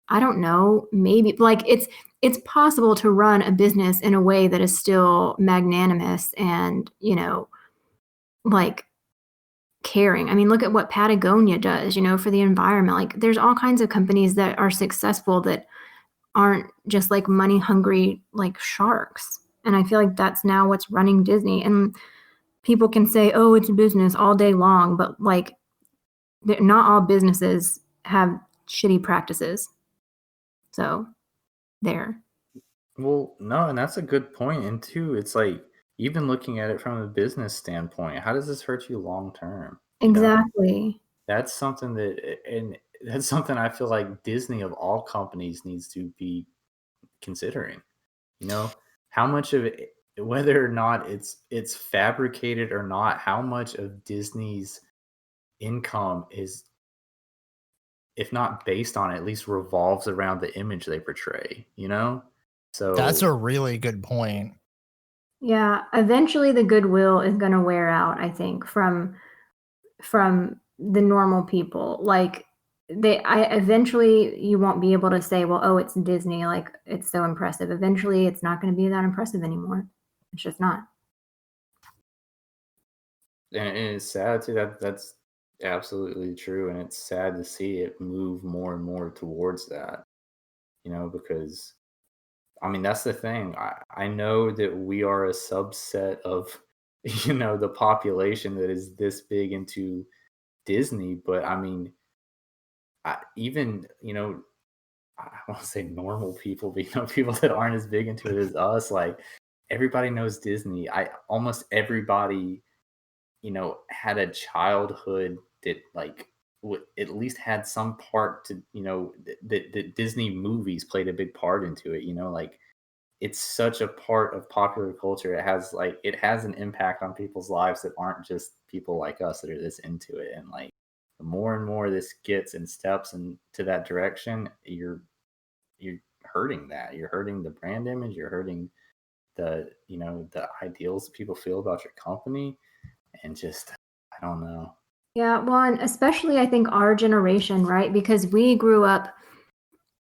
I don't know. Maybe, like, it's possible to run a business in a way that is still magnanimous and, like, caring. I mean, look at what Patagonia does, for the environment. Like, there's all kinds of companies that are successful that aren't just like money hungry, like sharks. And I feel like that's now what's running Disney. And people can say, oh, it's a business all day long, but like, not all businesses have shitty practices. So there. Well, no, and that's a good point. And two, it's like, even looking at it from a business standpoint, how does this hurt you long term? Exactly. That's something and that's something I feel like Disney of all companies needs to be considering. How much of it, whether or not it's fabricated or not, how much of Disney's income is, if not based on it, at least revolves around the image they portray, So That's a really good point. Yeah. Eventually the goodwill is going to wear out, I think, from the normal people. Like, eventually you won't be able to say, well, oh, it's Disney, like, it's so impressive. Eventually it's not going to be that impressive anymore. It's just not. and it's sad too. That's absolutely true, and it's sad to see it move more and more towards that. Because I mean, that's the thing. I know that we are a subset of, the population that is this big into Disney, but I mean, even, I want to say normal people, but people that aren't as big into it as us, like everybody knows Disney. Almost everybody, had a childhood that like at least had some part to, that Disney movies played a big part into it. Like it's such a part of popular culture. It has an impact on people's lives that aren't just people like us that are this into it. And like the more and more this gets and steps into that direction, you're hurting that. You're hurting the brand image. You're hurting the ideals that people feel about your company, and just I don't know. Yeah, well, and especially I think our generation, right? Because we grew up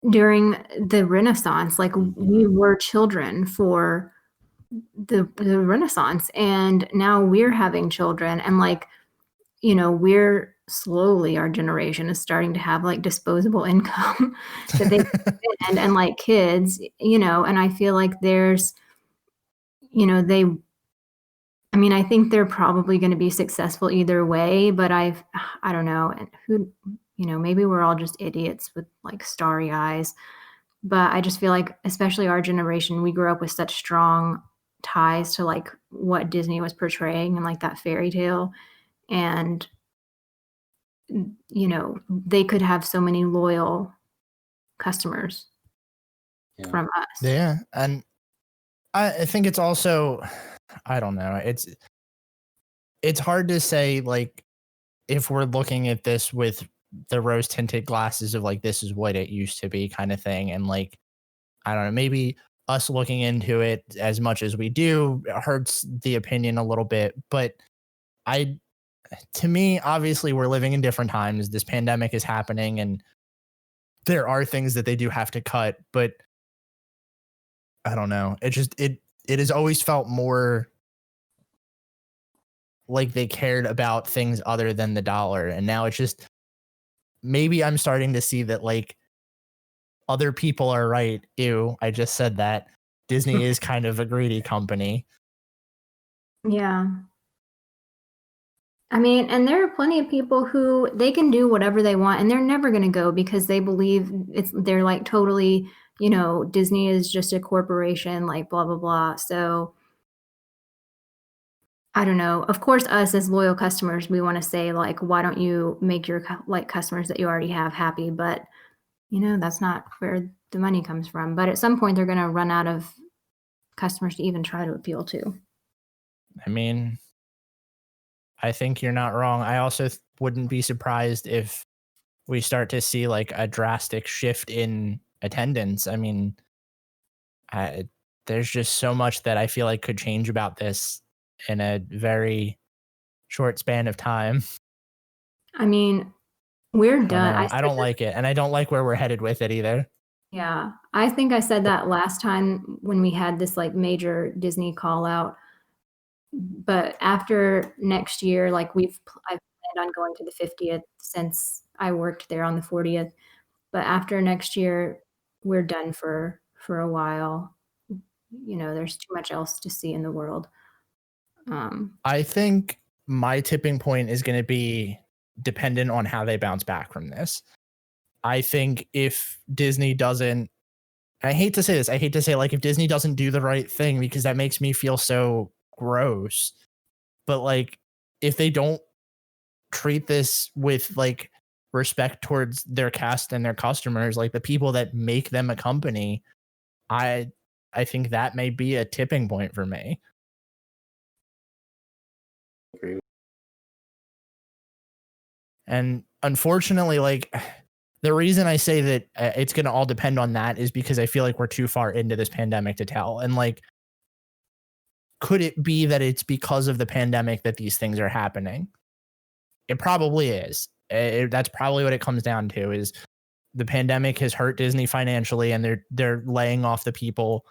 during the Renaissance, like we were children for the Renaissance, and now we're having children, and like we're slowly, our generation is starting to have like disposable income that they spend, and like kids, and I feel like there's, they, I mean, I think they're probably going to be successful either way, but I don't know, and who, maybe we're all just idiots with like starry eyes, but I just feel like, especially our generation, we grew up with such strong ties to like what Disney was portraying and like that fairy tale, and they could have so many loyal customers from us. Yeah. And I think it's also, I don't know. It's hard to say like if we're looking at this with the rose tinted glasses of like this is what it used to be kind of thing, and like I don't know, maybe us looking into it as much as we do hurts the opinion a little bit, but to me, obviously we're living in different times. This pandemic is happening and there are things that they do have to cut, but I don't know. It has always felt more like they cared about things other than the dollar. And now it's just, maybe I'm starting to see that like other people are right. Ew, I just said that. Disney is kind of a greedy company. Yeah. I mean, and there are plenty of people who they can do whatever they want and they're never going to go because they believe they're like totally, Disney is just a corporation, like blah, blah, blah. So I don't know. Of course, us as loyal customers, we want to say like, why don't you make your like customers that you already have happy? But that's not where the money comes from. But at some point, they're going to run out of customers to even try to appeal to. I mean, I think you're not wrong. I also wouldn't be surprised if we start to see like a drastic shift in attendance. I mean, there's just so much that I feel like could change about this in a very short span of time. I mean, we're done. I don't like it. And I don't like where we're headed with it either. Yeah. I think I said that last time when we had this like major Disney call out. But after next year, like I've planned on going to the 50th since I worked there on the 40th. But after next year, we're done for a while. There's too much else to see in the world. I think my tipping point is going to be dependent on how they bounce back from this. I think if Disney doesn't, I hate to say this, I hate to say like if Disney doesn't do the right thing because that makes me feel so gross, but like if they don't treat this with like respect towards their cast and their customers, like the people that make them a company, I think that may be a tipping point for me. And unfortunately, like the reason I say that it's going to all depend on that is because I feel like we're too far into this pandemic to tell. And like, could it be that it's because of the pandemic that these things are happening? It probably is. That's probably what it comes down to, is the pandemic has hurt Disney financially and they're laying off the people,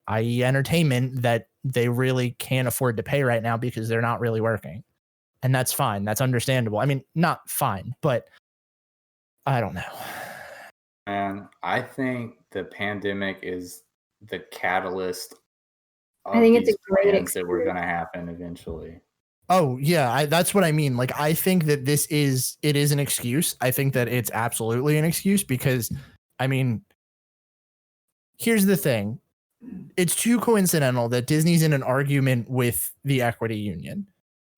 i.e. entertainment, that they really can't afford to pay right now because they're not really working. And that's fine. That's understandable. I mean, not fine, but I don't know. And I think the pandemic is the catalyst I of think it's these a great plans that were excuse. going to happen eventually. Oh yeah, that's what I mean. Like I think that it is an excuse. I think that it's absolutely an excuse because, I mean, here's the thing. It's too coincidental that Disney's in an argument with the equity union,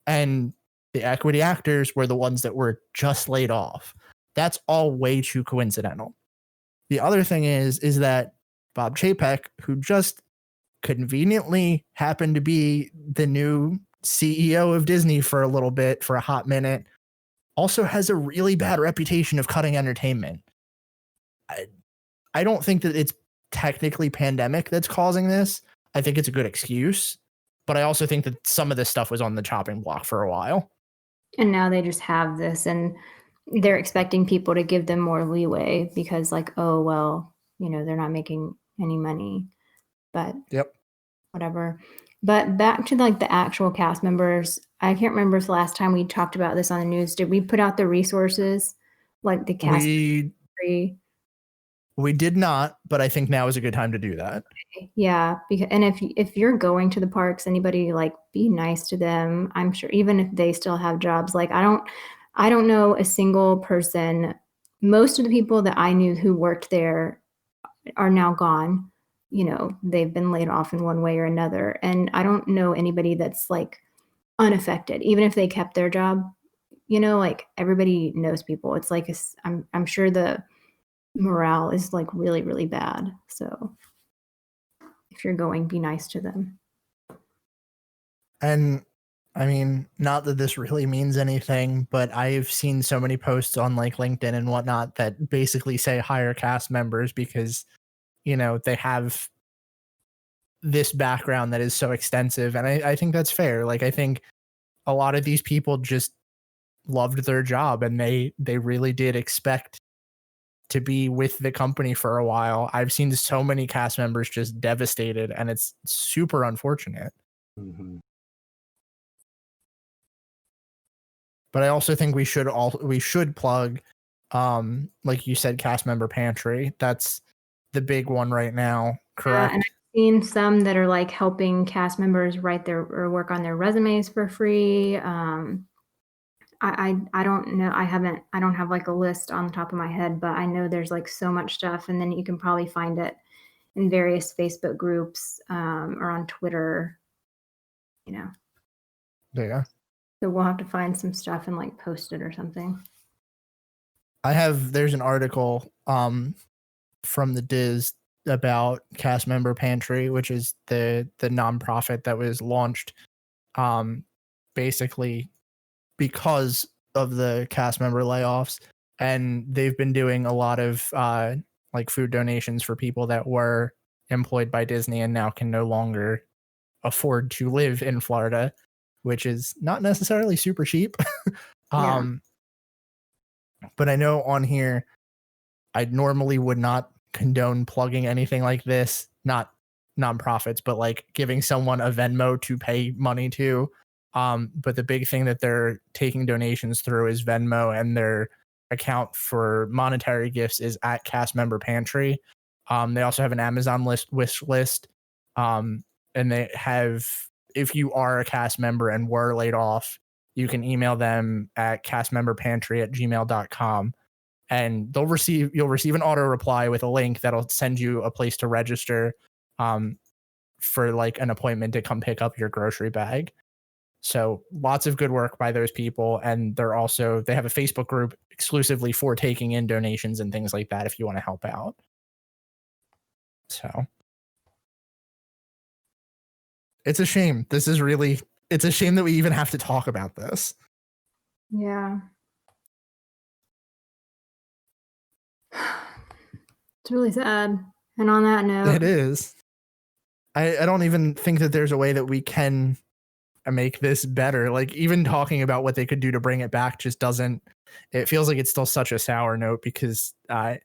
and the equity actors were the ones that were just laid off. That's all way too coincidental. The other thing is that Bob Chapek, who just conveniently happened to be the new CEO of Disney for a little bit, for a hot minute, also has a really bad reputation of cutting entertainment. I don't think that it's technically pandemic that's causing this. I think it's a good excuse, but I also think that some of this stuff was on the chopping block for a while. And now they just have this, and they're expecting people to give them more leeway because, like, oh, well, you know, they're not making any money, but Yep. whatever. But back to like the actual cast members, I can't remember if the last time we talked about this on the news. Did we put out the resources, like the cast? We did not, but I think now is a good time to do that. Yeah, because and if you're going to the parks, anybody, like, be nice to them. I'm sure even if they still have jobs, like I don't know a single person. Most of the people that I knew who worked there are now gone. You know, they've been laid off in one way or another, and I don't know anybody that's like unaffected, even if they kept their job. You know, like everybody knows people. It's like I'm sure the morale is like really, really bad. So if you're going, be nice to them. And I mean, not that this really means anything, but I've seen so many posts on like LinkedIn and whatnot that basically say hire cast members because, you know, they have this background that is so extensive. And I think that's fair. Like, I think a lot of these people just loved their job and they really did expect to be with the company for a while. I've seen so many cast members just devastated, and it's super unfortunate. Mm-hmm. But I also think we should plug, like you said, cast member pantry. That's the big one right now, correct? And I've seen some that are like helping cast members write their or work on their resumes for free. I don't know. I don't have like a list on the top of my head, but I know there's like so much stuff, and then you can probably find it in various Facebook groups or on Twitter. You know. Yeah. So we'll have to find some stuff and like post it or something. There's an article from the Diz about cast member pantry, which is the nonprofit that was launched basically because of the cast member layoffs, and they've been doing a lot of like food donations for people that were employed by Disney and now can no longer afford to live in Florida, which is not necessarily super cheap. Yeah. But I know on here I normally would not condone plugging anything like this, not nonprofits, but like giving someone a Venmo to pay money to. But the big thing that they're taking donations through is Venmo, and their account for monetary gifts is at Cast Member Pantry. They also have an Amazon wish list. And they have, if you are a cast member and were laid off, you can email them at castmemberpantry@gmail.com. And you'll receive an auto reply with a link that'll send you a place to register for like an appointment to come pick up your grocery bag. So lots of good work by those people. And they have a Facebook group exclusively for taking in donations and things like that if you want to help out. So it's a shame. It's a shame that we even have to talk about this. Yeah. It's really sad. And on that note, It is. I don't even think that there's a way that we can make this better. Like even talking about what they could do to bring it back just doesn't. It feels like it's still such a sour note because at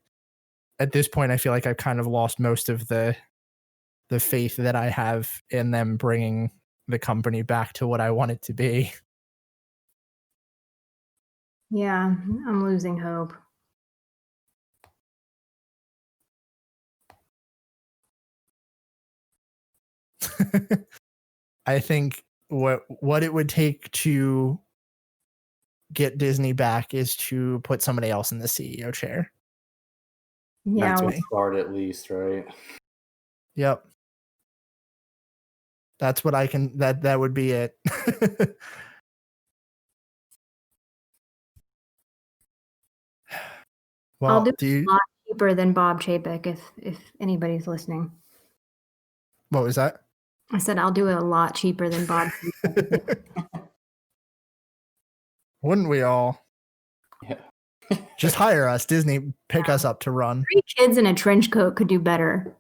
this point I feel like I've kind of lost most of the faith that I have in them bringing the company back to what I want it to be. yeah, I'm losing hope. I think what it would take to get Disney back is to put somebody else in the CEO chair. Yeah, That's Vince me. Lombardi at least, right? Yep. That's what I can. That would be it. I'll do Well, it a lot cheaper than Bob Chapek if anybody's listening. What was that? I said I'll do it a lot cheaper than Bob Chapek. Wouldn't we all? Yeah. Just hire us, Disney. Pick us up to run. 3 kids in a trench coat could do better.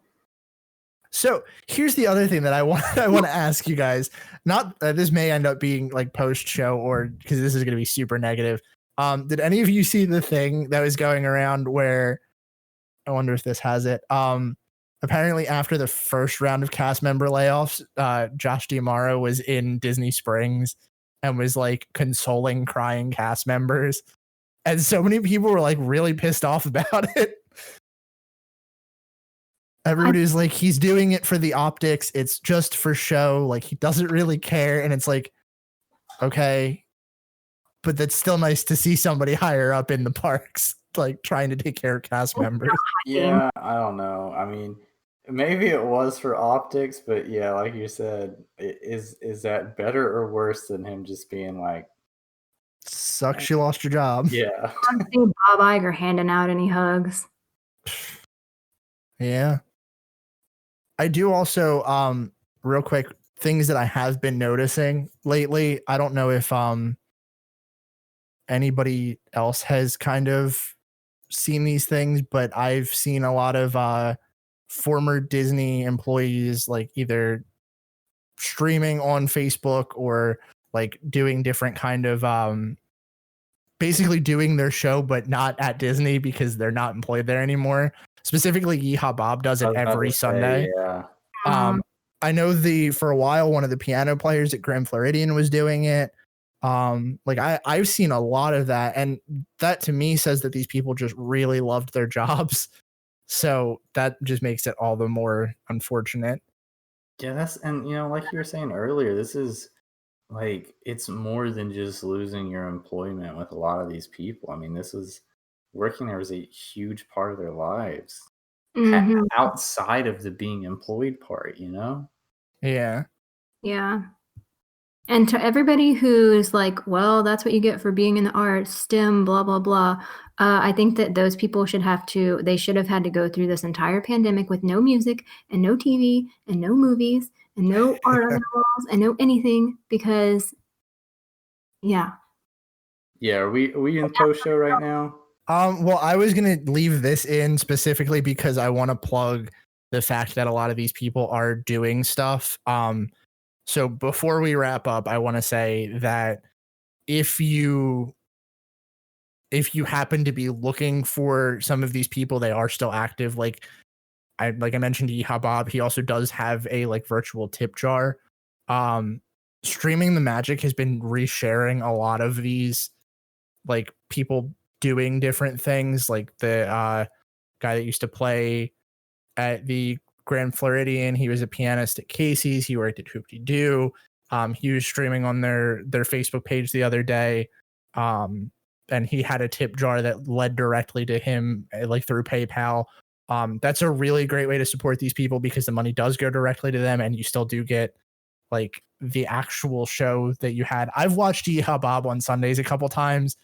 So here's the other thing that I want to ask you guys. Not this may end up being like post show or because this is going to be super negative. Did any of you see the thing that was going around where I wonder if this has it? Apparently after the first round of cast member layoffs, Josh D'Amaro was in Disney Springs and was like consoling crying cast members. And so many people were like really pissed off about it. Everybody was like, he's doing it for the optics. It's just for show. Like he doesn't really care. And it's like, okay, but that's still nice to see somebody higher up in the parks, like trying to take care of cast members. Yeah, I don't know. I mean, maybe it was for optics, but yeah, like you said, is that better or worse than him just being like, Sucks you lost your job. yeah. I don't see Bob Iger handing out any hugs. Yeah. I do also, real quick, things that I have been noticing lately. I don't know if anybody else has kind of seen these things, but I've seen a lot of former Disney employees like either streaming on Facebook or like doing different kind of basically doing their show but not at Disney because they're not employed there anymore. Specifically, Yeehaw Bob does it every Sunday. Yeah. I know for a while one of the piano players at Grand Floridian was doing it. Like I've seen a lot of that, and that to me says that these people just really loved their jobs. So that just makes it all the more unfortunate. Yeah, and like you were saying earlier, this is like it's more than just losing your employment with a lot of these people. I mean, this is working there was a huge part of their lives outside of the being employed part, Yeah. Yeah. And to everybody who's like, well, that's what you get for being in the arts, STEM, blah, blah, blah. I think that those people should have had to go through this entire pandemic with no music and no TV and no movies and no art on the walls and no anything because, yeah. Yeah, are we in post show right now? Well, I was gonna leave this in specifically because I want to plug the fact that a lot of these people are doing stuff. So before we wrap up, I want to say that if you happen to be looking for some of these people, they are still active. Like I mentioned, Yeehaw Bob, he also does have a like virtual tip jar. Streaming the Magic has been resharing a lot of these like people doing different things. Like the guy that used to play at the Grand Floridian, he was a pianist at Casey's. He worked at Hoop-de-Doo. He was streaming on their Facebook page the other day. And he had a tip jar that led directly to him, like through PayPal. That's a really great way to support these people because the money does go directly to them and you still do get like the actual show that you had. I've watched Yeehaw Bob on Sundays a couple times.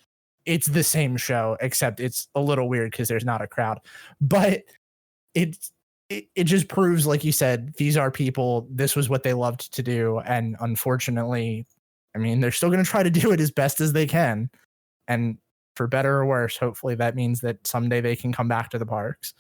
It's the same show, except it's a little weird because there's not a crowd. But it just proves, like you said, these are people, this was what they loved to do. And unfortunately, I mean, they're still going to try to do it as best as they can. And for better or worse, hopefully that means that someday they can come back to the parks.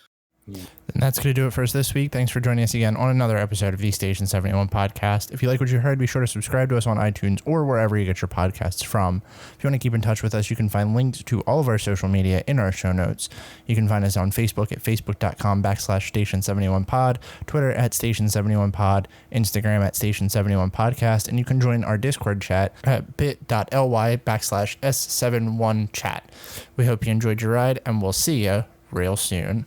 Yeah. And that's going to do it for us this week. Thanks for joining us again on another episode of the Station 71 podcast. If you like what you heard, be sure to subscribe to us on iTunes or wherever you get your podcasts from. If you want to keep in touch with us, you can find links to all of our social media in our show notes. You can find us on Facebook at facebook.com/Station71pod, Twitter at Station71pod, Instagram at Station71podcast, and you can join our Discord chat at bit.ly/S71chat. We hope you enjoyed your ride, and we'll see you real soon.